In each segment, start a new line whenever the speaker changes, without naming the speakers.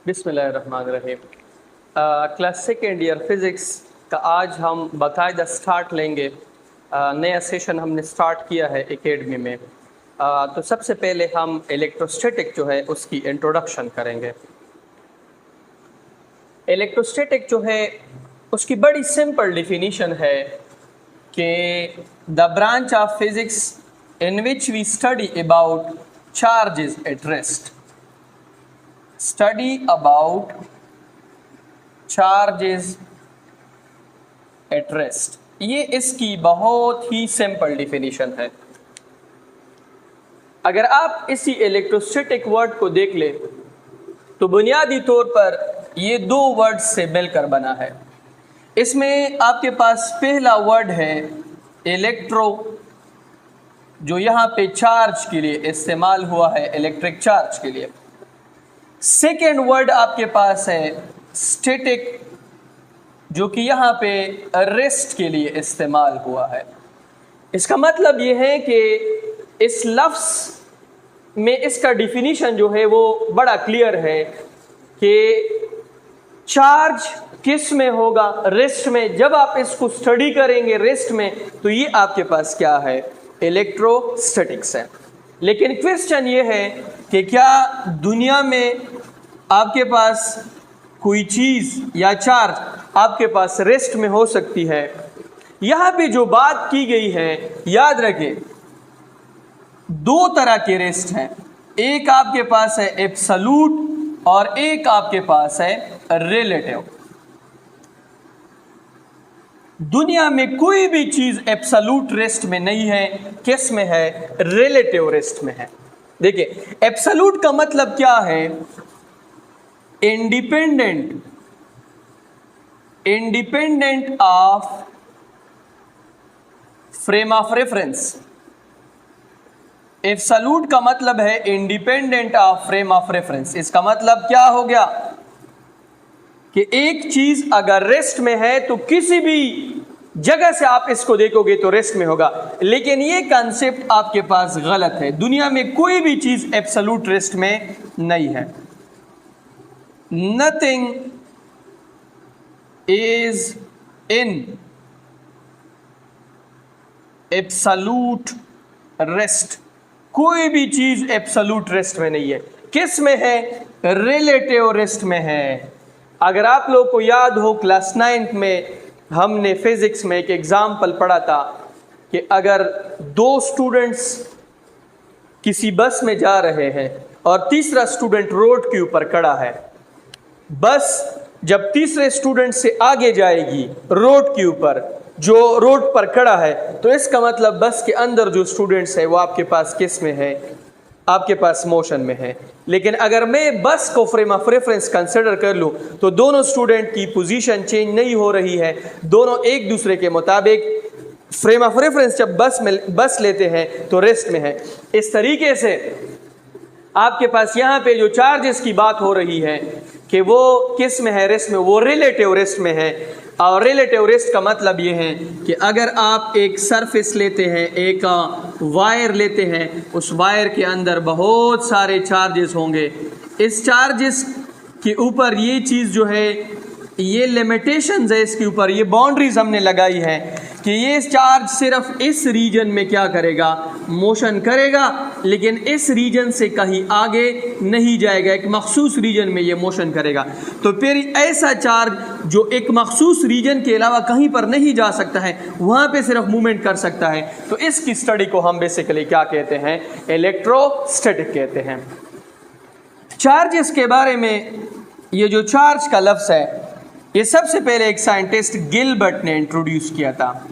बिस्मिल्लाहिर्रहमानिर्रहीम। Class second year physics का आज हम बाकायदा स्टार्ट लेंगे। नया सेशन हमने स्टार्ट किया है एकेडमी में। तो सबसे पहले हम इलेक्ट्रोस्टैटिक जो है उसकी इंट्रोडक्शन करेंगे। इलेक्ट्रोस्टैटिक जो है उसकी बड़ी सिंपल डिफिनीशन है कि the branch of physics in which we study about charges at rest. Study about charges at rest, ये इसकी बहुत ही सिंपल डिफिनीशन है। अगर आप इसी इलेक्ट्रोस्टैटिक वर्ड को देख ले तो बुनियादी तौर पर ये दो वर्ड से मिलकर बना है। इसमें आपके पास पहला वर्ड है इलेक्ट्रो, जो यहाँ पे चार्ज के लिए इस्तेमाल हुआ है, इलेक्ट्रिक चार्ज के लिए। सेकेंड वर्ड आपके पास है स्टैटिक, जो कि यहाँ पे रेस्ट के लिए इस्तेमाल हुआ है। इसका मतलब ये है कि इस लफ्ज़ में इसका डिफिनीशन जो है वो बड़ा क्लियर है कि चार्ज किस में होगा, रेस्ट में। जब आप इसको स्टडी करेंगे रेस्ट में तो ये आपके पास क्या है, इलेक्ट्रोस्टैटिक्स है। लेकिन क्वेश्चन ये है कि क्या दुनिया में आपके पास कोई चीज़ या चार्ज आपके पास रेस्ट में हो सकती है? यहाँ पे जो बात की गई है, याद रखें, दो तरह के रेस्ट हैं। एक आपके पास है एब्सोल्यूट और एक आपके पास है रिलेटिव। दुनिया में कोई भी चीज़ एब्सोल्यूट रेस्ट में नहीं है, किस में है, रिलेटिव रेस्ट में है। देखिए, एब्सोल्यूट का मतलब क्या है, independent of frame of reference. Absolute का मतलब है independent of frame of reference. इसका मतलब क्या हो गया कि एक चीज अगर रेस्ट में है तो किसी भी जगह से आप इसको देखोगे तो रेस्ट में होगा। लेकिन ये कॉन्सेप्ट आपके पास गलत है। दुनिया में कोई भी चीज एब्सोल्यूट रेस्ट में नहीं है। Nothing is in absolute rest. कोई भी चीज एब्सोल्यूट रेस्ट में नहीं है। किस में है, रिलेटिव रेस्ट में है। अगर आप लोग को याद हो, क्लास 9th में हमने फिजिक्स में एक एग्जाम्पल पढ़ा था कि अगर दो स्टूडेंट्स किसी बस में जा रहे हैं और तीसरा स्टूडेंट रोड के ऊपर खड़ा है, बस जब तीसरे स्टूडेंट से आगे जाएगी रोड के ऊपर, जो रोड पर खड़ा है, तो इसका मतलब बस के अंदर जो स्टूडेंट्स है वो आपके पास किस में है, आपके पास मोशन में है। लेकिन अगर मैं बस को फ्रेम ऑफ रेफरेंस कंसिडर कर लूँ तो दोनों स्टूडेंट की पोजीशन चेंज नहीं हो रही है, दोनों एक दूसरे के मुताबिक फ्रेम ऑफ रेफरेंस जब बस लेते हैं तो रेस्ट में है। इस तरीके से आपके पास यहाँ पे जो चार्जेस की बात हो रही है कि वो किस में है, रेस्ट में, वो रिलेटिव रेस्ट में है। और रिलेटिव रेस्ट का मतलब ये है कि अगर आप एक सरफेस लेते हैं, एक वायर लेते हैं, उस वायर के अंदर बहुत सारे चार्जेस होंगे। इस चार्जेस के ऊपर ये चीज़ जो है, ये लिमिटेशंस है इसके ऊपर, ये बाउंड्रीज हमने लगाई है कि ये चार्ज सिर्फ इस रीजन में क्या करेगा, मोशन करेगा, लेकिन इस रीजन से कहीं आगे नहीं जाएगा, एक मखसूस रीजन में ये मोशन करेगा। तो फिर ऐसा चार्ज जो एक मखसूस रीजन के अलावा कहीं पर नहीं जा सकता है, वहाँ पे सिर्फ मूवमेंट कर सकता है, तो इसकी स्टडी को हम बेसिकली क्या कहते हैं, इलेक्ट्रोस्टैटिक कहते हैं। चार्जेस के बारे में, ये जो चार्ज का लफ्ज़ है, ये सबसे पहले एक साइंटिस्ट गिलबर्ट ने इंट्रोड्यूस किया था।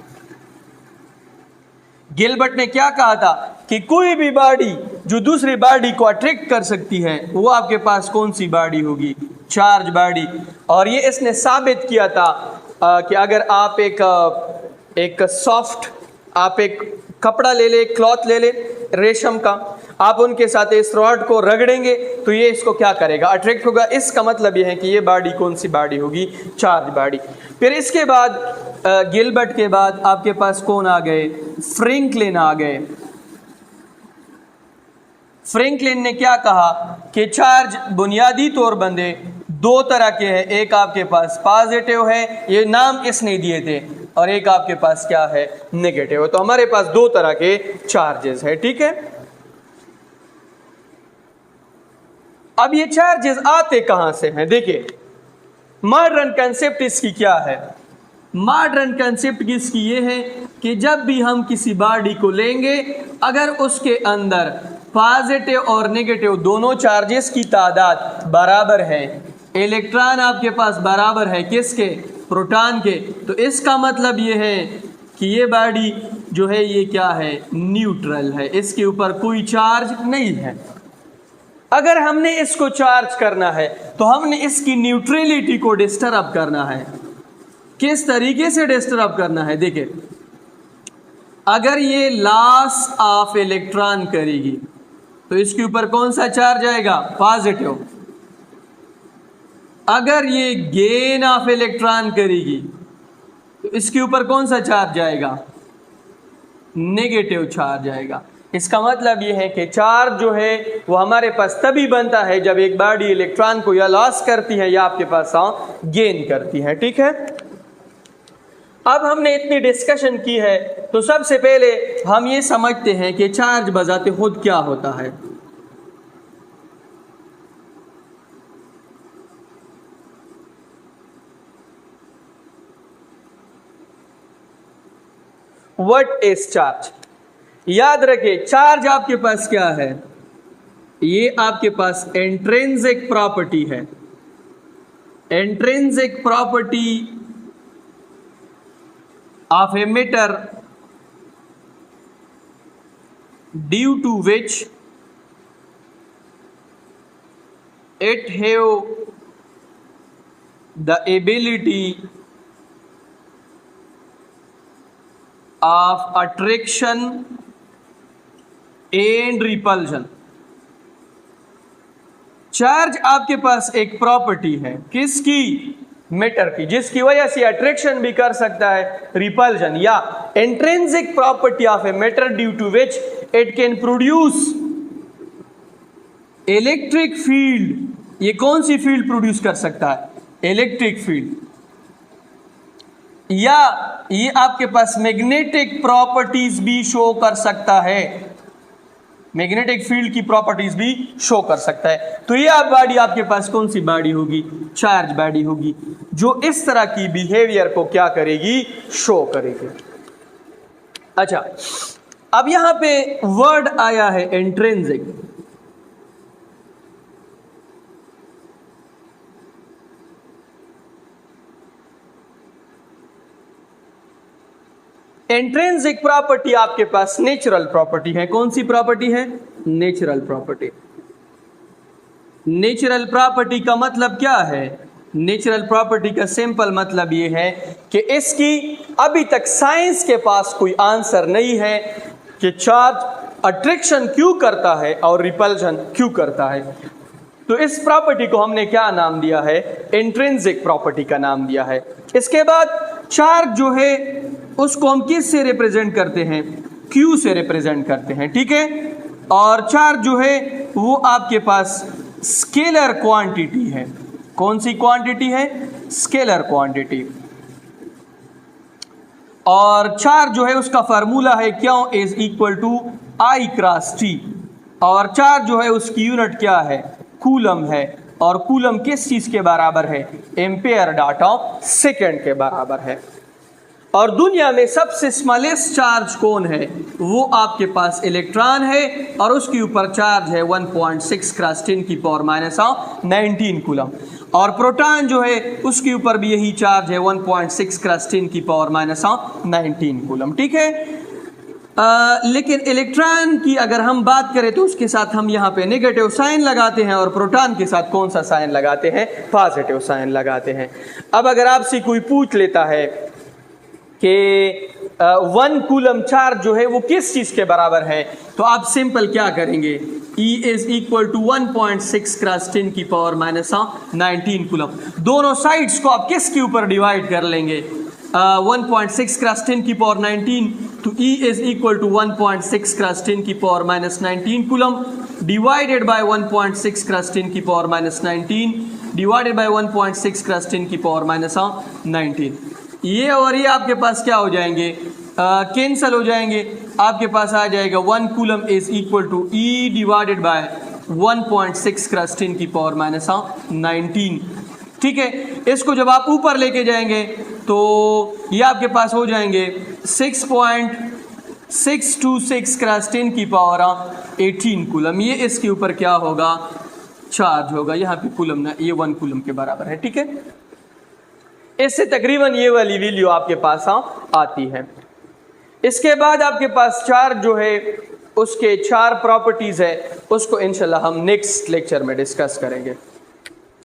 गिलबर्ट ने क्या कहा था कि कोई भी बॉडी जो दूसरी बॉडी को अट्रैक्ट कर सकती है वो आपके पास कौन सी बॉडी होगी, चार्ज बॉडी। और ये इसने साबित किया था कि अगर आप एक सॉफ्ट, आप एक कपड़ा ले ले, क्लॉथ ले ले रेशम का, आप उनके साथ इस रॉड को रगड़ेंगे तो ये इसको क्या करेगा, अट्रैक्ट होगा। इसका मतलब ये है कि ये बॉडी कौन सी बॉडी होगी, चार्ज बॉडी। फिर इसके बाद गिलबर्ट के बाद आपके पास कौन आ गए, फ्रैंकलिन आ गए। फ्रैंकलिन ने क्या कहा कि चार्ज बुनियादी तौर बंदे दो तरह के हैं, एक आपके पास पॉजिटिव है, ये नाम इसने दिए थे, और एक आपके पास क्या है, नेगेटिव है। तो हमारे पास दो तरह के चार्जेस है, ठीक है। अब ये चार्जेस आते कहां से हैं, देखिए मॉडर्न कंसेप्ट इसकी क्या है। मॉडर्न कंसेप्ट इसकी ये है कि जब भी हम किसी बॉडी को लेंगे, अगर उसके अंदर पॉजिटिव और नेगेटिव दोनों चार्जेस की तादाद बराबर है, इलेक्ट्रॉन आपके पास बराबर है किसके, प्रोटॉन के, तो इसका मतलब ये है कि ये बॉडी जो है ये क्या है, न्यूट्रल है, इसके ऊपर कोई चार्ज नहीं है। अगर हमने इसको चार्ज करना है तो हमने इसकी न्यूट्रलिटी को डिस्टर्ब करना है। किस तरीके से डिस्टर्ब करना है, देखिए अगर ये लॉस ऑफ इलेक्ट्रॉन करेगी तो इसके ऊपर कौन सा चार्ज आएगा, पॉजिटिव। अगर ये गेन ऑफ इलेक्ट्रॉन करेगी तो इसके ऊपर कौन सा चार्ज आएगा, नेगेटिव चार्ज आएगा। इसका मतलब ये है कि चार्ज जो है वो हमारे पास तभी बनता है जब एक बॉडी इलेक्ट्रॉन को या लॉस करती है या आपके पास गेन करती है, ठीक है। अब हमने इतनी डिस्कशन की है तो सबसे पहले हम ये समझते हैं कि चार्ज बजाते खुद क्या होता है। व्हाट इज चार्ज, याद रखिए चार्ज आपके पास क्या है, ये आपके पास इंट्रिंसिक प्रॉपर्टी है। Intrinsic property of a matter due to which it have the ability of attraction and repulsion। Charge आपके पास एक प्रॉपर्टी है, किसकी, मैटर की, जिसकी वजह से अट्रैक्शन भी कर सकता है, रिपल्शन, या intrinsic property of a matter due to which it can produce electric field. ये कौन सी फील्ड प्रोड्यूस कर सकता है, इलेक्ट्रिक फील्ड, या ये आपके पास मैग्नेटिक प्रॉपर्टीज भी शो कर सकता है, मैग्नेटिक फील्ड की प्रॉपर्टीज भी शो कर सकता है। तो ये बॉडी आपके पास कौन सी बॉडी होगी, चार्ज बॉडी होगी, जो इस तरह की बिहेवियर को क्या करेगी, शो करेगी। अच्छा, अब यहां पे वर्ड आया है इंट्रिंसिक। इंट्रिंसिक प्रॉपर्टी आपके पास नेचुरल प्रॉपर्टी है। कौन सी प्रॉपर्टी है, नेचुरल प्रॉपर्टी। नेचुरल प्रॉपर्टी का मतलब क्या है, नेचुरल प्रॉपर्टी का सिंपल मतलब ये है कि इसकी अभी तक साइंस के पास कोई आंसर नहीं है कि चार्ज अट्रैक्शन क्यों करता है और रिपल्शन क्यों करता है। तो इस प्रॉपर्टी को हमने क्या नाम दिया है, इंट्रिंसिक प्रॉपर्टी का नाम दिया है। इसके बाद चार्ज जो है उसको हम किस से रिप्रेजेंट करते हैं, Q से रिप्रेजेंट करते हैं, ठीक है। और चार्ज जो है वो आपके पास स्केलर क्वांटिटी है। कौन सी क्वांटिटी है, स्केलर क्वांटिटी। और चार्ज जो है उसका फार्मूला है Q is equal to I cross T। और चार्ज जो है उसकी यूनिट क्या है, कूलम है। और कूलम किस चीज के बराबर है, एम्पेयर डॉट ऑफ सेकेंड के बराबर है। और दुनिया में सबसे स्मॉलेस्ट चार्ज कौन है, वो आपके पास इलेक्ट्रॉन है, और उसके ऊपर चार्ज है 1.6 क्रॉस 10 की पावर माइनस 19 कूलम। और प्रोटॉन जो है उसके ऊपर भी यही चार्ज है 1.6 क्रॉस 10 की पावर माइनस 19 कूलम, ठीक है। लेकिन इलेक्ट्रॉन की अगर हम बात करें तो उसके साथ हम यहाँ पे नेगेटिव साइन लगाते हैं, और प्रोटॉन के साथ कौन सा साइन लगाते हैं, पॉजिटिव साइन लगाते हैं। अब अगर आपसे कोई पूछ लेता है कि 1 कूलम चार्ज जो है वो किस चीज के बराबर है, तो आप सिंपल क्या करेंगे, E is equal to 1.6 cross 10 की पावर माइनस 19 कूलम। दोनों साइड्स को आप किसके ऊपर डिवाइड कर लेंगे, 1.6 क्रॉस 10 की पावर 19, तो E is equal to 1.6 cross 10 की power minus 19 coulomb. Divided by 1.6 cross 10 की power minus 19 divided by 1.6 cross 10 की पावर माइनस 19। ये और ये आपके पास क्या हो जाएंगे, कैंसल हो जाएंगे। आपके पास आ जाएगा 1 coulomb is equal to E divided by 1.6 cross 10 की पावर माइनस 19। ठीक है, इसको जब आप ऊपर लेके जाएंगे तो ये आपके पास हो जाएंगे 6.626 क्रॉस 10 की पावर 18 कूलम। ये इसके ऊपर क्या होगा, चार्ज होगा। यहाँ पे कूलम ना, ये 1 कूलम के बराबर है। ठीक है, इससे तकरीबन ये वाली वैल्यू आपके पास आती है। इसके बाद आपके पास चार्ज जो है उसके 4 प्रॉपर्टीज है, उसको इंशाल्लाह हम नेक्स्ट लेक्चर में डिस्कस करेंगे।